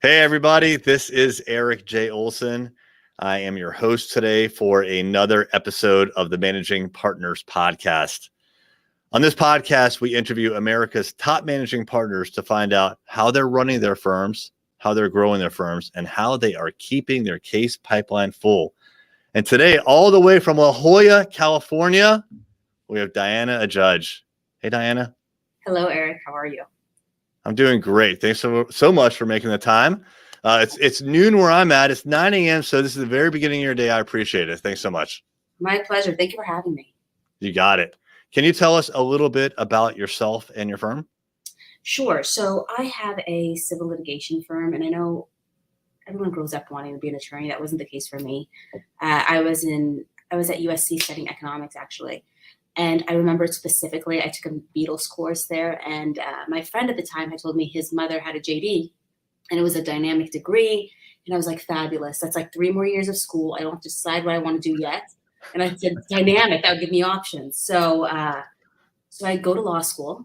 Hey, everybody. This is Eric J. Olson. I am your host today for another episode of the Managing Partners podcast. On this podcast, we interview America's top managing partners to find out how they're running their firms, how they're growing their firms, and how they are keeping their case pipeline full. And today, all the way from La Jolla, California, we have Diana Adjadj. Hey, Diana. Hello, Eric. How are you? I'm doing great. Thanks so much for making the time. It's noon where I'm at. It's 9 a.m. So this is the very beginning of your day. I appreciate it. Thanks so much. My pleasure. Thank you for having me. You got it. Can you tell us a little bit about yourself and your firm? Sure. So I have a civil litigation firm, and I know everyone grows up wanting to be an attorney. That wasn't the case for me. I was at USC studying economics, actually. And I remember specifically, I took a Beatles course there, and my friend at the time had told me his mother had a JD, and it was a dynamic degree. And I was like, fabulous. That's like 3 more years of school. I don't have to decide what I want to do yet. And I said, dynamic, that would give me options. So I go to law school,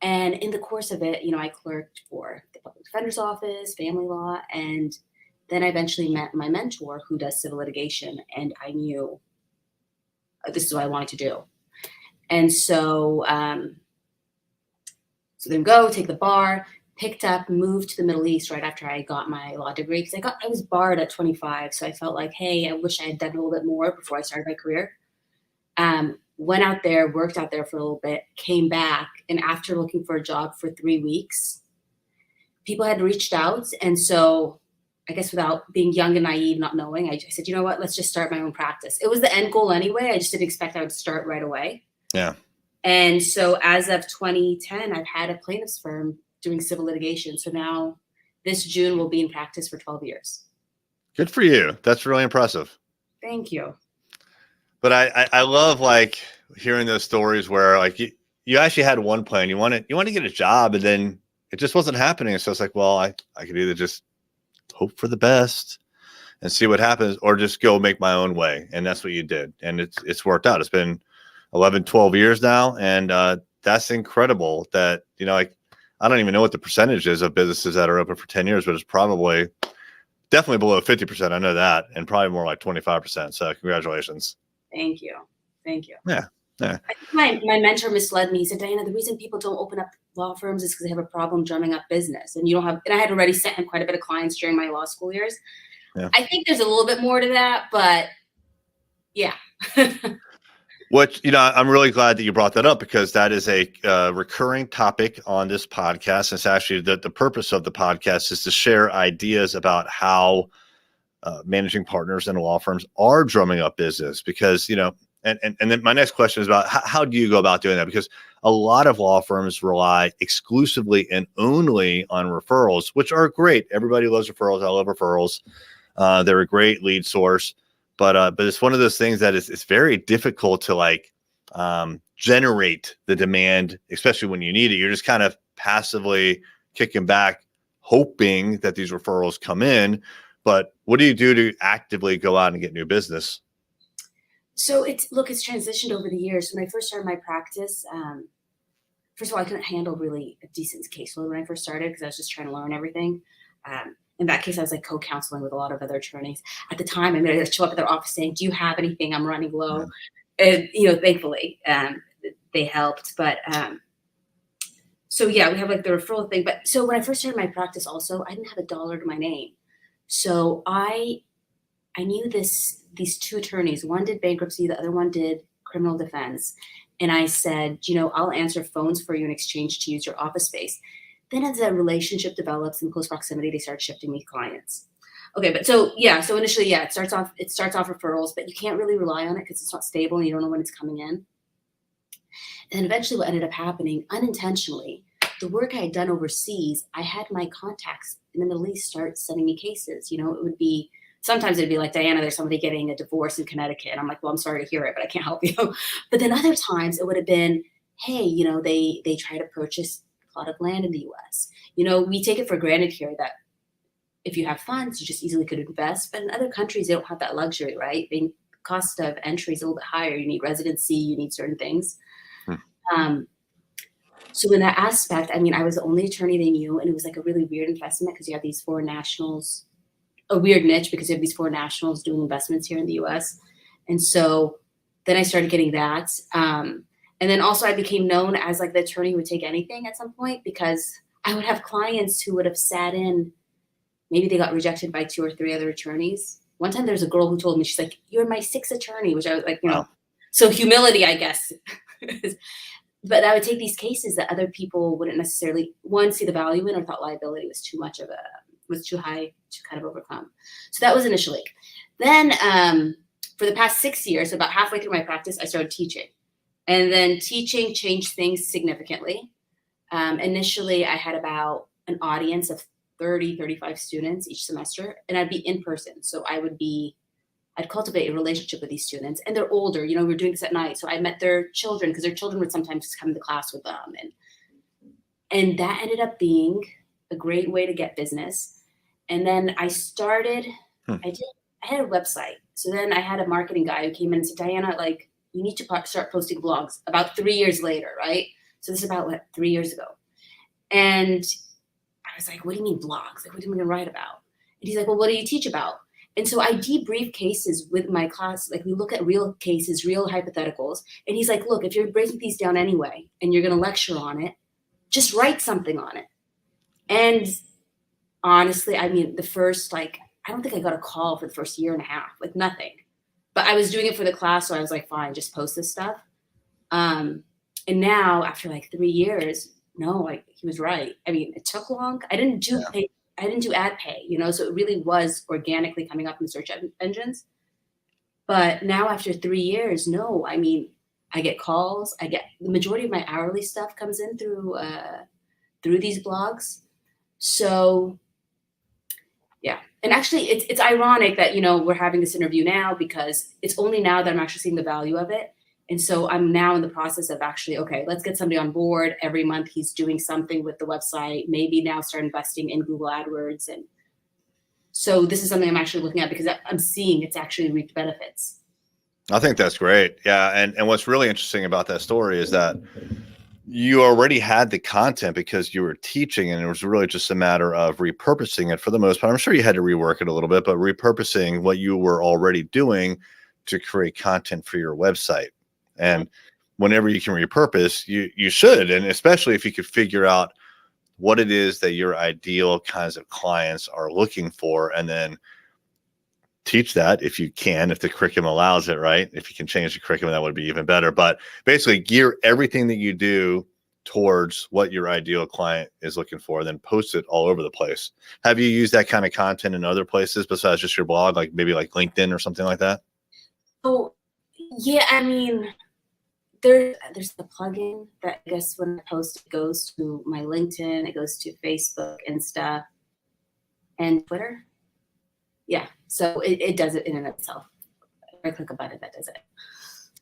and in the course of it, I clerked for the public defender's office, family law, and then I eventually met my mentor who does civil litigation, and I knew this is what I wanted to do. And so then go take the bar, picked up, moved to the Middle East right after I got my law degree, because I was barred at 25. So I felt like, hey, I wish I had done a little bit more before I started my career. Went out there, worked out there for a little bit, came back. And after looking for a job for 3 weeks, people had reached out. And so I guess without being young and naive, not knowing, I said, you know what, let's just start my own practice. It was the end goal anyway. I just didn't expect I would start right away. Yeah. And so as of 2010, I've had a plaintiff's firm doing civil litigation. So now this June we'll be in practice for 12 years. Good for you. That's really impressive. Thank you. But I love like hearing those stories where like you actually had one plan. You want to get a job, and then it just wasn't happening. So it's like, well, I could either just hope for the best and see what happens, or just go make my own way. And that's what you did. And it's worked out. It's been 11, 12 years now. And that's incredible that, like, I don't even know what the percentage is of businesses that are open for 10 years, but it's probably definitely below 50%. I know that, and probably more like 25%. So congratulations. Thank you. Yeah. I think my mentor misled me. He said, Diana, the reason people don't open up law firms is because they have a problem drumming up business. And and I had already sent him quite a bit of clients during my law school years. Yeah. I think there's a little bit more to that, but yeah. Which, I'm really glad that you brought that up, because that is a recurring topic on this podcast. It's actually the purpose of the podcast is to share ideas about how managing partners in law firms are drumming up business, because, and then my next question is about how do you go about doing that? Because a lot of law firms rely exclusively and only on referrals, which are great. Everybody loves referrals. I love referrals. They're a great lead source. But it's one of those things that it's very difficult to generate the demand, especially when you need it. You're just kind of passively kicking back, hoping that these referrals come in. But what do you do to actively go out and get new business? So it's transitioned over the years. When I first started my practice, first of all, I couldn't handle really a decent caseload when I first started, because I was just trying to learn everything. In that case, I was like co-counseling with a lot of other attorneys. At the time, I'd show up at their office saying, do you have anything? I'm running low. And, thankfully, they helped. But so, yeah, we have like the referral thing. But so when I first started my practice also, I didn't have a dollar to my name. So I knew these 2 attorneys. One did bankruptcy. The other one did criminal defense. And I said, I'll answer phones for you in exchange to use your office space. Then as that relationship develops in close proximity, they start shifting me clients. Okay, but so initially, it starts off referrals, but you can't really rely on it because it's not stable and you don't know when it's coming in. And eventually what ended up happening unintentionally, the work I had done overseas, I had my contacts in the Middle East start sending me cases. Sometimes it'd be like, Diana, there's somebody getting a divorce in Connecticut. And I'm like, well, I'm sorry to hear it, but I can't help you. But then other times it would have been, hey, they try to purchase plot of land in the US. We take it for granted here that if you have funds, you just easily could invest. But in other countries, they don't have that luxury, right? The cost of entry is a little bit higher. You need residency, you need certain things. So in that aspect, I mean, I was the only attorney they knew, and it was like a really weird investment because you have these foreign nationals, a weird niche because you have these foreign nationals doing investments here in the US. And so then I started getting that. And then also I became known as like the attorney who would take anything at some point because I would have clients who would have sat in, maybe they got rejected by 2 or 3 other attorneys. One time there's a girl who told me, she's like, "You're my 6th attorney," which I was like, you know, so humility, I guess. But I would take these cases that other people wouldn't necessarily, one, see the value in or thought liability was too much of a, was too high to kind of overcome. So that was initially. Then for the past 6 years, about halfway through my practice, I started teaching. And then teaching changed things significantly. Initially, I had about an audience of 30, 35 students each semester, and I'd be in person. So I'd cultivate a relationship with these students, and they're older, you know, we were doing this at night. So I met their children because their children would sometimes come to class with them. And that ended up being a great way to get business. And then I started, I had a website. So then I had a marketing guy who came in and said, "Diana, like, you need to start posting blogs," about 3 years later, right? So this is about 3 years ago. And I was like, "What do you mean blogs? Like, what are you going to write about?" And he's like, "Well, what do you teach about?" And so I debrief cases with my class. Like, we look at real cases, real hypotheticals. And he's like, "Look, if you're breaking these down anyway, and you're going to lecture on it, just write something on it." And honestly, I mean, the first, like, I don't think I got a call for the first year and a half, like nothing. But I was doing it for the class. So I was like, fine, just post this stuff. And now after like 3 years, no, like, he was right. I mean, it took long. I didn't do ad pay, you know, so it really was organically coming up in search engines. But now after 3 years, no, I mean, I get calls. I get the majority of my hourly stuff comes in through these blogs. So yeah. And actually it's ironic that, you know, we're having this interview now because it's only now that I'm actually seeing the value of it. And so I'm now in the process of actually, okay, let's get somebody on board. Every month he's doing something with the website, maybe now start investing in Google AdWords. And so this is something I'm actually looking at because I'm seeing it's actually reaped benefits. I think that's great. Yeah. And what's really interesting about that story is that you already had the content because you were teaching, and it was really just a matter of repurposing it for the most part. I'm sure you had to rework it a little bit, but repurposing what you were already doing to create content for your website. And whenever you can repurpose, you should. And especially if you could figure out what it is that your ideal kinds of clients are looking for, and then teach that if you can, if the curriculum allows it, right? If you can change the curriculum, that would be even better. But basically gear everything that you do towards what your ideal client is looking for, then post it all over the place. Have you used that kind of content in other places besides just your blog, like maybe like LinkedIn or something like that? Oh, yeah, I mean, there's the plugin that I guess when I post, it goes to my LinkedIn, it goes to Facebook, Insta, and Twitter. Yeah, so it does it in and of itself. If I click a button, that does it.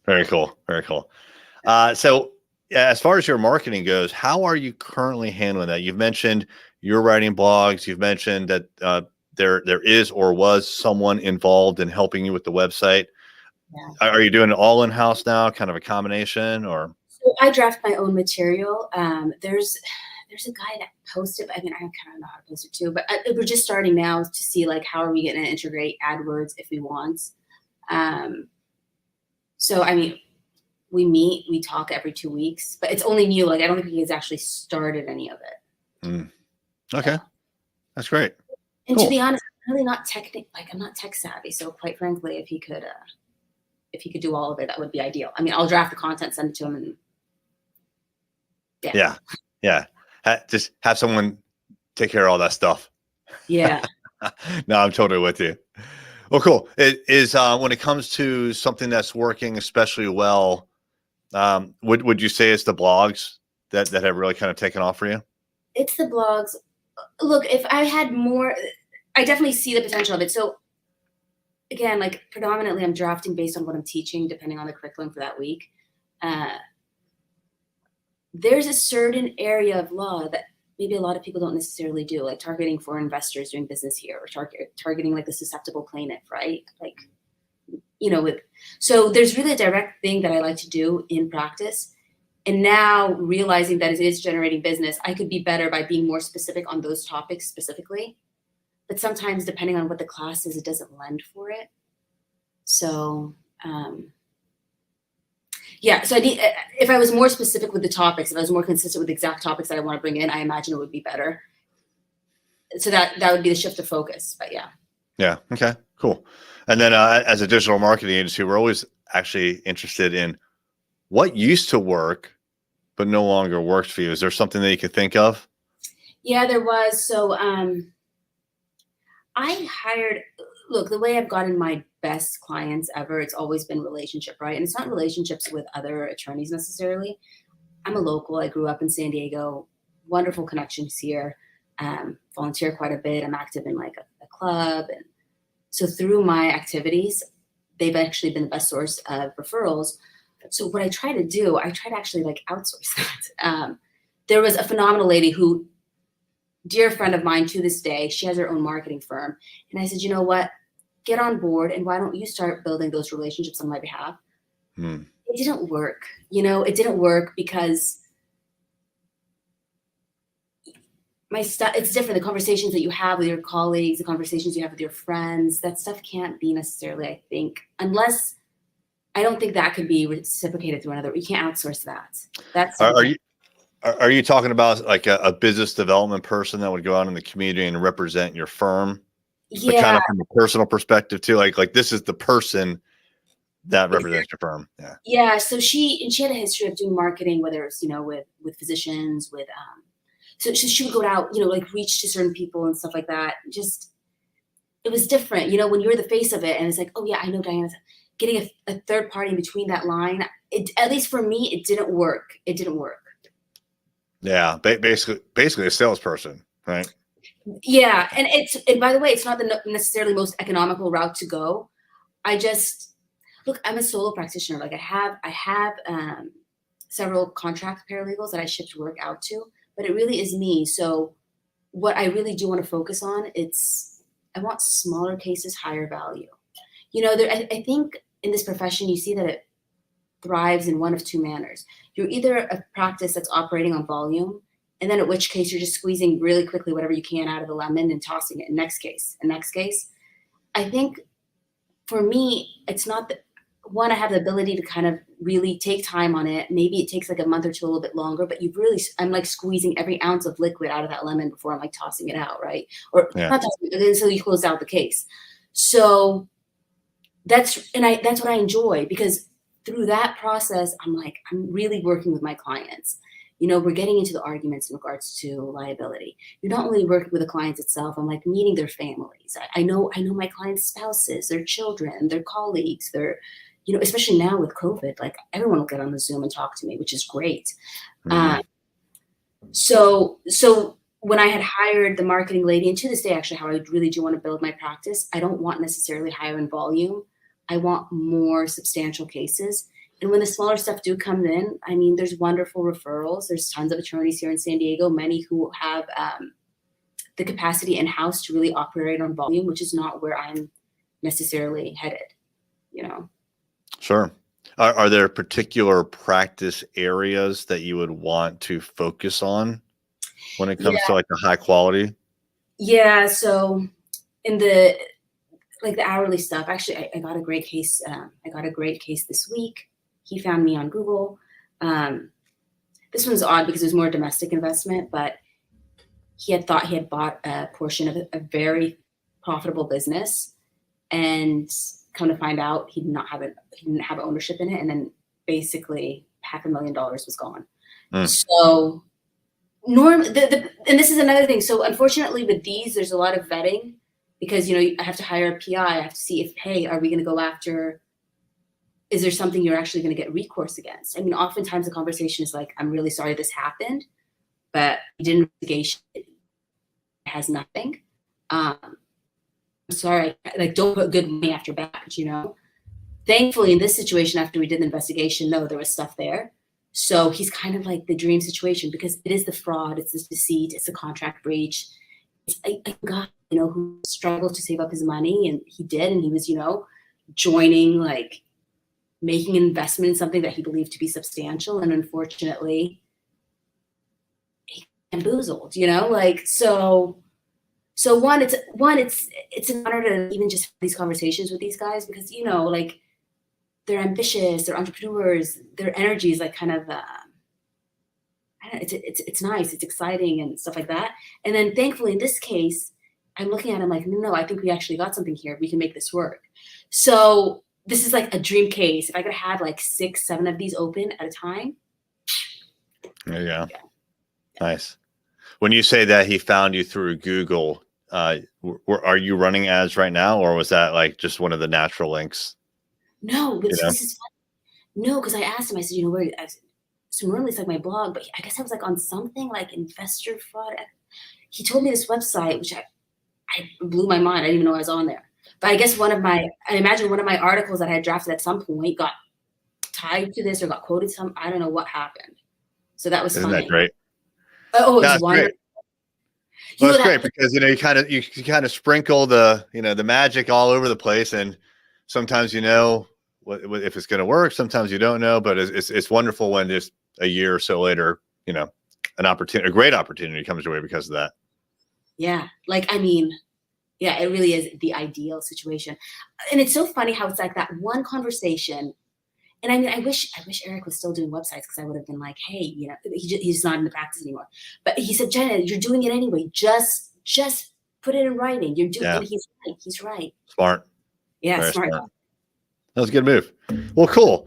Very cool. Very cool. So as far as your marketing goes, how are you currently handling that? You've mentioned you're writing blogs. You've mentioned that there is or was someone involved in helping you with the website. Yeah. Are you doing it all in-house now, kind of a combination, or? So I draft my own material. There's a guy that posted, I mean, I kind of know how to post it too, but we're just starting now to see like, how are we going to integrate AdWords if we want? So, I mean, we talk every 2 weeks, but it's only new. Like, I don't think he's actually started any of it. Okay. That's great. And cool. To be honest, I'm really not I'm not tech savvy. So quite frankly, if he could do all of it, that would be ideal. I mean, I'll draft the content, send it to him, and yeah. Just have someone take care of all that stuff. Yeah. No, I'm totally with you. Well, cool. It is when it comes to something that's working especially well, would you say it's the blogs that have really kind of taken off for you? It's the blogs. Look, if I had more, I definitely see the potential of it. So again, like predominantly I'm drafting based on what I'm teaching, depending on the curriculum for that week. There's a certain area of law that maybe a lot of people don't necessarily do, like targeting foreign investors doing business here, or targeting like the susceptible plaintiff, right? Like, you know, so there's really a direct thing that I like to do in practice. And now realizing that it is generating business, I could be better by being more specific on those topics specifically. But sometimes, depending on what the class is, it doesn't lend for it. So, yeah. So if I was more specific with the topics, if I was more consistent with the exact topics that I want to bring in, I imagine it would be better. So that would be the shift of focus. But yeah. Yeah. Okay. Cool. And then as a digital marketing agency, we're always actually interested in what used to work, but no longer works for you. Is there something that you could think of? Yeah, there was. So I hired, look, the way I've gotten my best clients ever, it's always been relationship, right? And it's not relationships with other attorneys necessarily. I'm a local. I grew up in San Diego. Wonderful connections here. Volunteer quite a bit. I'm active in like a club. And so through my activities, they've actually been the best source of referrals. So what I try to do, I try to actually like outsource that. There was a phenomenal lady who, dear friend of mine to this day, she has her own marketing firm. And I said, you know what, get on board and why don't you start building those relationships on my behalf? It didn't work. It didn't work because my stuff, it's different. The conversations that you have with your colleagues, the conversations you have with your friends, that stuff can't be necessarily, I think, unless, I don't think that could be reciprocated through another. You can't outsource that. That's Are you talking about like a business development person that would go out in the community and represent your firm? Yeah. But kind of from a personal perspective too, like this is the person that represents your firm. Yeah. Yeah. So she had a history of doing marketing, whether it's, with physicians, with, so she would go out, like reach to certain people and stuff like that. Just, it was different, when you're the face of it and it's like, oh yeah, I know Diana. Getting a third party in between that line, at least for me, it didn't work. It didn't work. Yeah, basically a salesperson, right? Yeah, and by the way, it's not the necessarily most economical route to go. I just look. I'm a solo practitioner. Like I have several contract paralegals that I ship work out to, but it really is me. So what I really do want to focus on, I want smaller cases, higher value. I think in this profession, you see that it thrives in one of two manners. You're either a practice that's operating on volume, and then in which case you're just squeezing really quickly whatever you can out of the lemon and tossing it. Next case. I think for me, it's not that, one, I have the ability to kind of really take time on it. Maybe it takes like a month or two, a little bit longer, but I'm like squeezing every ounce of liquid out of that lemon before I'm like tossing it out, right? Or not tossing it until you close out the case. So that's what I enjoy, because through that process, I'm really working with my clients. We're getting into the arguments in regards to liability. You're not only working with the clients itself, I'm like meeting their families. I know my clients' spouses, their children, their colleagues, especially now with COVID, like everyone will get on the Zoom and talk to me, which is great. So when I had hired the marketing lady, and to this day, actually, how I really do want to build my practice, I don't want necessarily higher in volume. I want more substantial cases. And when the smaller stuff do come in, I mean, there's wonderful referrals. There's tons of attorneys here in San Diego, many who have the capacity in-house to really operate on volume, which is not where I'm necessarily headed, Sure. Are there particular practice areas that you would want to focus on when it comes to like the high quality? Yeah. So in the hourly stuff, actually, I got a great case. I got a great case this week. He found me on Google. This one's odd because it was more domestic investment, but he had thought he had bought a portion of a very profitable business, and come to find out he didn't have ownership in it, and then basically $500,000 was gone. So and this is another thing. So unfortunately with these, there's a lot of vetting, because I have to hire a PI. I have to see if, hey, are we going to go after? Is there something you're actually going to get recourse against? I mean, oftentimes the conversation is like, I'm really sorry this happened, but we did an investigation. It has nothing. I'm sorry, don't put good money after bad, Thankfully, in this situation, after we did the investigation, no, there was stuff there. So he's kind of like the dream situation, because it is the fraud, it's the deceit, it's the contract breach. It's a guy, who struggled to save up his money, and he did, and he was, joining like making an investment in something that he believed to be substantial, and unfortunately he bamboozled, you know, like, so it's an honor to even just have these conversations with these guys, because, you know, like, they're ambitious, they're entrepreneurs, their energy is like kind of, I don't know, it's nice, it's exciting and stuff like that. And then thankfully in this case, I'm looking at him like, no, I think we actually got something here. We can make this work. So this is like a dream case. If I could have like 6, 7 of these open at a time. There you go. Yeah. Nice. When you say that he found you through Google, are you running ads right now, or was that like just one of the natural links? No, but this is fun. No, because I asked him, I said, you know, where, so normally it's like my blog, but I guess I was like on something like investor fraud. He told me this website, which I blew my mind. I didn't even know I was on there. But I guess I imagine one of my articles that I had drafted at some point got tied to this or got quoted I don't know what happened. So that was funny. Isn't that great? Oh, it was wonderful. Well, it's great because, you know, you kind of sprinkle the, you know, the magic all over the place, and sometimes, you know, if it's going to work, sometimes you don't know, but it's wonderful when just a year or so later, you know, a great opportunity comes your way because of that. Yeah. Like, I mean, yeah, it really is the ideal situation. And it's so funny how it's like that one conversation. And I mean, I wish Eric was still doing websites, because I would have been like, hey, you know, he's not in the practice anymore. But he said, Jenna, you're doing it anyway. Just put it in writing. You're doing it. He's right. Smart. Yeah, Very smart. That was a good move. Well, cool.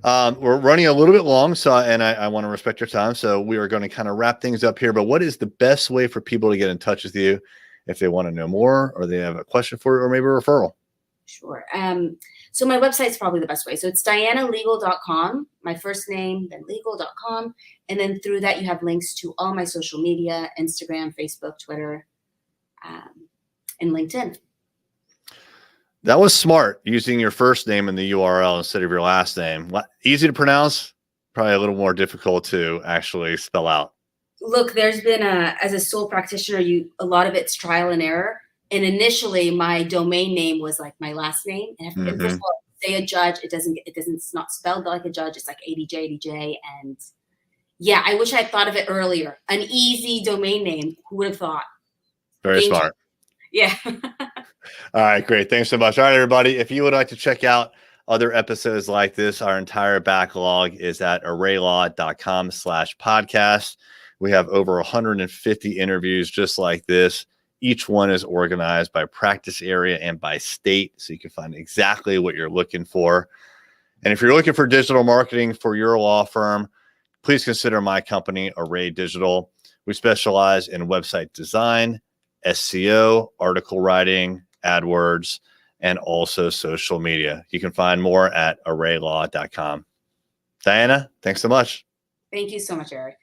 We're running a little bit long, so I want to respect your time. So we are going to kind of wrap things up here. But what is the best way for people to get in touch with you if they want to know more, or they have a question for you, or maybe a referral? Sure. So my website's probably the best way. So it's dianalegal.com, my first name, then legal.com. And then through that, you have links to all my social media, Instagram, Facebook, Twitter, and LinkedIn. That was smart, using your first name in the URL instead of your last name. Easy to pronounce, probably a little more difficult to actually spell out. Look, there's been as a sole practitioner, a lot of it's trial and error. And initially, my domain name was like my last name. And first of all, say Adjadj, it's not spelled like a judge. It's like ADJ. And yeah, I wish I had thought of it earlier. An easy domain name. Who would have thought? Very smart. Yeah. All right, great. Thanks so much. All right, everybody. If you would like to check out other episodes like this, our entire backlog is at arraylaw.com/podcast. We have over 150 interviews just like this. Each one is organized by practice area and by state, so you can find exactly what you're looking for. And if you're looking for digital marketing for your law firm, please consider my company, Array Digital. We specialize in website design, SEO, article writing, AdWords, and also social media. You can find more at arraylaw.com. Diana, thanks so much. Thank you so much, Eric.